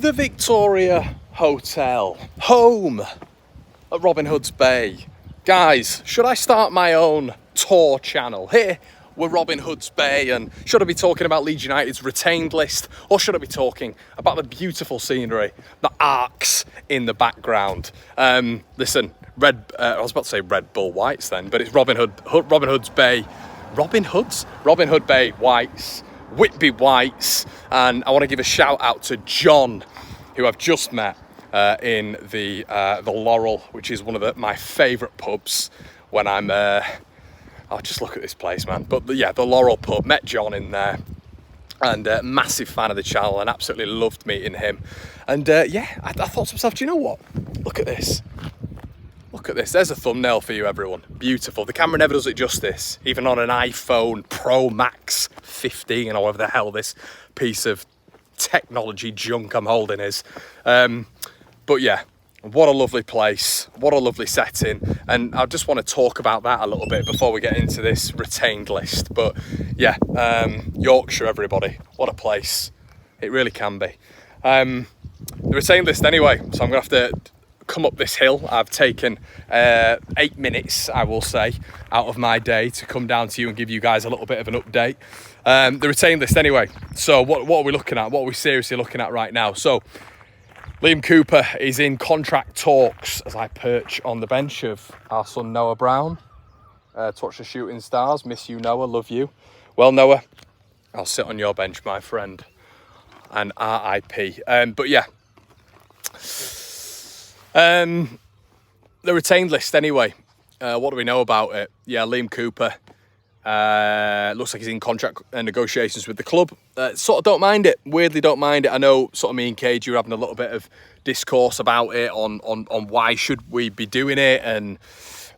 the Victoria Hotel, home at Robin Hood's Bay. Guys, should I start my own tour channel? Here we're Robin Hood's Bay, and should I be talking about Leeds United's retained list, or should I be talking about the beautiful scenery, the arcs in the background? Listen, I was about to say Red Bull Whites then, but it's Robin Hood's Bay. Robin Hood Bay Whites, Whitby Whites, and I want to give a shout out to John, who I've just met in the Laurel, which is one of my favourite pubs when I'm. Oh, just look at this place, man. But yeah, the Laurel pub. Met John in there, and massive fan of the channel, and absolutely loved meeting him. And yeah, I thought to myself, do you know what? Look at this. Look at this. There's a thumbnail for you, everyone. Beautiful. The camera never does it justice, even on an iPhone Pro Max 15 or whatever the hell this piece of technology junk I'm holding is. But yeah, what a lovely place. What a lovely setting. And I just want to talk about that a little bit before we get into this retained list. But yeah, Yorkshire, everybody. What a place. It really can be. The retained list anyway. So I'm going to have to come up this hill. I've taken 8 minutes, I will say, out of my day to come down to you and give you guys a little bit of an update. The retained list anyway. So what are we looking at? What are we seriously looking at right now? So Liam Cooper is in contract talks as I perch on the bench of our son Noah Brown to watch the shooting stars. Miss you, Noah, love you. Well, Noah, I'll sit on your bench, my friend, and RIP. But yeah, the retained list anyway. What do we know about it? Yeah, Liam Cooper looks like he's in contract negotiations with the club. Sort of don't mind it. Weirdly don't mind it. I know sort of me and KG are having a little bit of discourse about it on why should we be doing it, and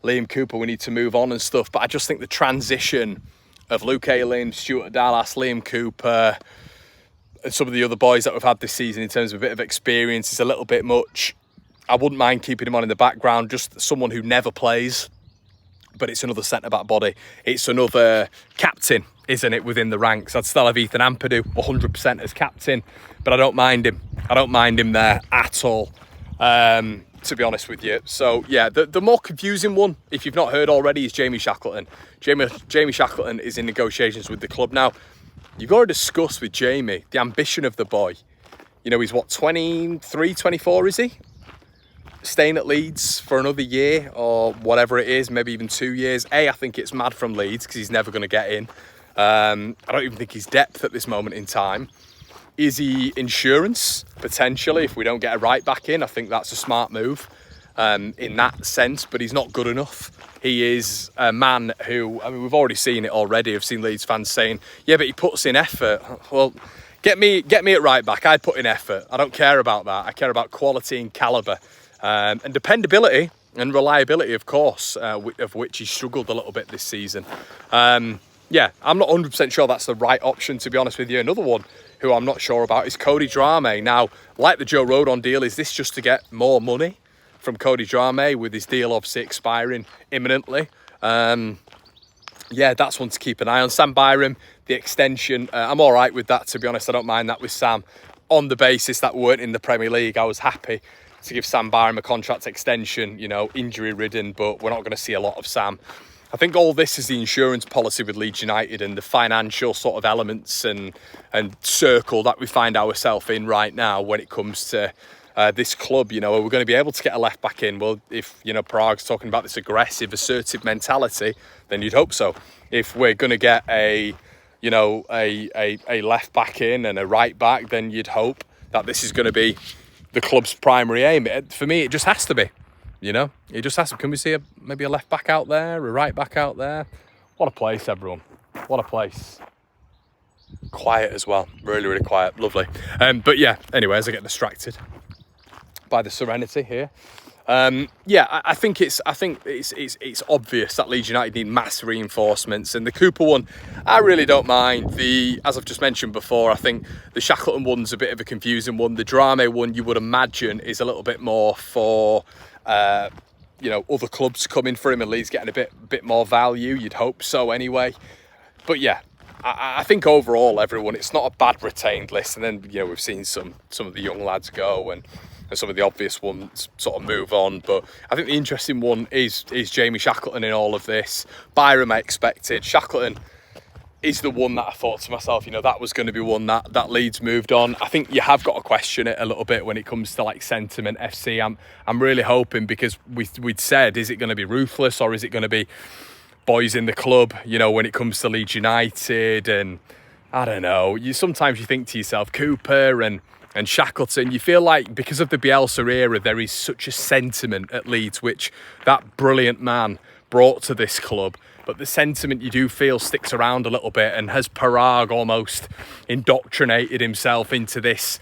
Liam Cooper, we need to move on and stuff. But I just think the transition of Luke Ayling, Stuart Dallas, Liam Cooper, and some of the other boys that we've had this season in terms of a bit of experience is a little bit much. I wouldn't mind keeping him on in the background, just someone who never plays. But it's another centre-back body. It's another captain, isn't it, within the ranks? I'd still have Ethan Ampadu 100% as captain, but I don't mind him. I don't mind him there at all, to be honest with you. So, yeah, the more confusing one, if you've not heard already, is Jamie Shackleton. Jamie Shackleton is in negotiations with the club. Now, you've got to discuss with Jamie the ambition of the boy. You know, he's what, 23, 24, is he? Staying at Leeds for another year or whatever it is, maybe even 2 years. I think it's mad from Leeds because he's never going to get in. I don't even think he's depth at this moment in time. Is he insurance? Potentially, if we don't get a right back in. I think that's a smart move in that sense, but he's not good enough. He is a man who, I mean, we've already seen it already. I've seen Leeds fans saying, yeah, but he puts in effort. Well, get me at right back. I put in effort. I don't care about that. I care about quality and calibre. And dependability and reliability, of course, of which he struggled a little bit this season. Yeah, I'm not 100% sure that's the right option, to be honest with you. Another one who I'm not sure about is Cody Drameh. Now, like the Joe Rodon deal, is this just to get more money from Cody Drameh with his deal obviously expiring imminently? Yeah, that's one to keep an eye on. Sam Byram, the extension, I'm all right with that, to be honest. I don't mind that with Sam. On the basis that we weren't in the Premier League, I was happy to give Sam Byram a contract extension, you know, injury-ridden, but we're not going to see a lot of Sam. I think all this is the insurance policy with Leeds United and the financial sort of elements and circle that we find ourselves in right now when it comes to this club. You know, are we going to be able to get a left-back in? Well, if, you know, Prague's talking about this aggressive, assertive mentality, then you'd hope so. If we're going to get a left-back in and a right-back, then you'd hope that this is going to be the club's primary aim. For me, it just has to be, you know, it just has to. Can we see maybe a left back out there, a right back out there? What a place, everyone. What a place. Quiet as well. Really, really quiet. Lovely. But yeah, anyway, as I get distracted by the serenity here. Yeah, I think it's obvious that Leeds United need mass reinforcements, and the Cooper one, I really don't mind. As I've just mentioned before, I think the Shackleton one's a bit of a confusing one. The Drameh one, you would imagine, is a little bit more for you know, other clubs coming for him and Leeds getting a bit more value. You'd hope so anyway. But yeah, I think overall, everyone, it's not a bad retained list. And then, you know, we've seen some of the young lads go and some of the obvious ones sort of move on. But I think the interesting one is Jamie Shackleton in all of this. Byram I expected. Shackleton is the one that I thought to myself, you know, that was going to be one that Leeds moved on. I think you have got to question it a little bit when it comes to like Sentiment FC. I'm really hoping, because we'd said, is it going to be ruthless or is it going to be boys in the club, you know, when it comes to Leeds United? And I don't know, sometimes you think to yourself, Cooper and Shackleton, you feel like because of the Bielsa era, there is such a sentiment at Leeds, which that brilliant man brought to this club. But the sentiment you do feel sticks around a little bit, and has Parag almost indoctrinated himself into this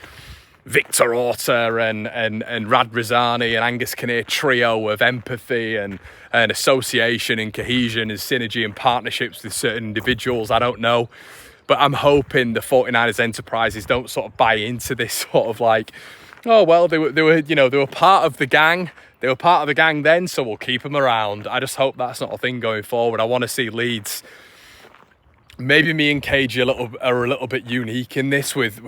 Victor Orta and Rad Rizani and Angus Kinnear trio of empathy and association and cohesion and synergy and partnerships with certain individuals? I don't know. But I'm hoping the 49ers enterprises don't sort of buy into this sort of like, oh, well, they were part of the gang. They were part of the gang then, so we'll keep them around. I just hope that's not a thing going forward. I want to see Leeds. Maybe me and KG are a little bit unique in this with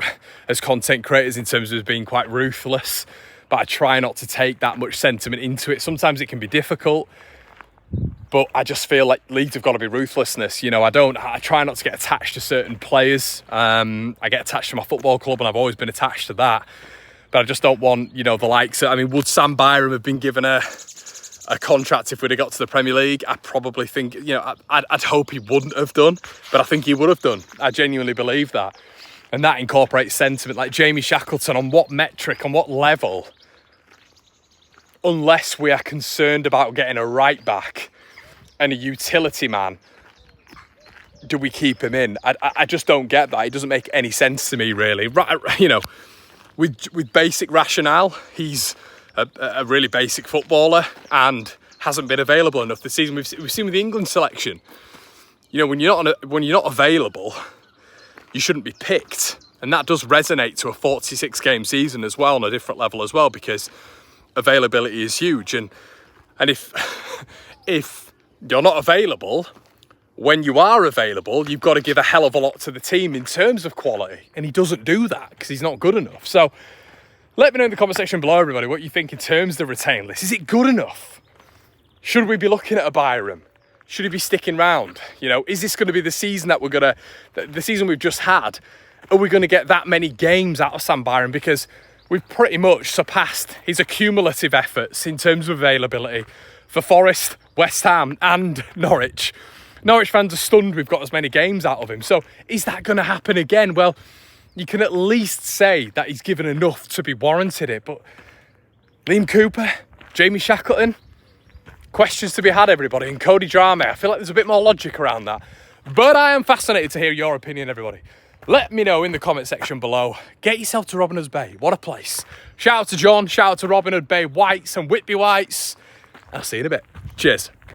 as content creators in terms of being quite ruthless. But I try not to take that much sentiment into it. Sometimes it can be difficult. But I just feel like Leeds have got to be ruthlessness. You know, I try not to get attached to certain players. I get attached to my football club, and I've always been attached to that. But I just don't want, you know, the likes of, I mean, would Sam Byram have been given a contract if we'd have got to the Premier League? I probably think, you know, I'd hope he wouldn't have done, but I think he would have done. I genuinely believe that. And that incorporates sentiment. Like Jamie Shackleton, on what metric, on what level, unless we are concerned about getting a right back and a utility man, do we keep him in? I just don't get that. It doesn't make any sense to me, really. Right, you know, with basic rationale, he's a really basic footballer and hasn't been available enough this season. We've seen with the England selection, you know, when you're not available, you shouldn't be picked, and that does resonate to a 46 game season as well, on a different level as well, because availability is huge. And if you're not available, when you are available, you've got to give a hell of a lot to the team in terms of quality. And he doesn't do that because he's not good enough. So let me know in the comment section below, everybody, what you think in terms of the retain list. Is it good enough? Should we be looking at a Byram? Should he be sticking round? You know, is this going to be the season the season we've just had? Are we going to get that many games out of Sam Byram? Because we've pretty much surpassed his accumulative efforts in terms of availability for Forest, West Ham and Norwich. Norwich fans are stunned we've got as many games out of him. So is that going to happen again? Well, you can at least say that he's given enough to be warranted it. But Liam Cooper, Jamie Shackleton, questions to be had, everybody. And Cody Drameh, I feel like there's a bit more logic around that. But I am fascinated to hear your opinion, everybody. Let me know in the comment section below. Get yourself to Robin Hood's Bay. What a place. Shout out to John. Shout out to Robin Hood Bay Whites and Whitby Whites. I'll see you in a bit. Cheers.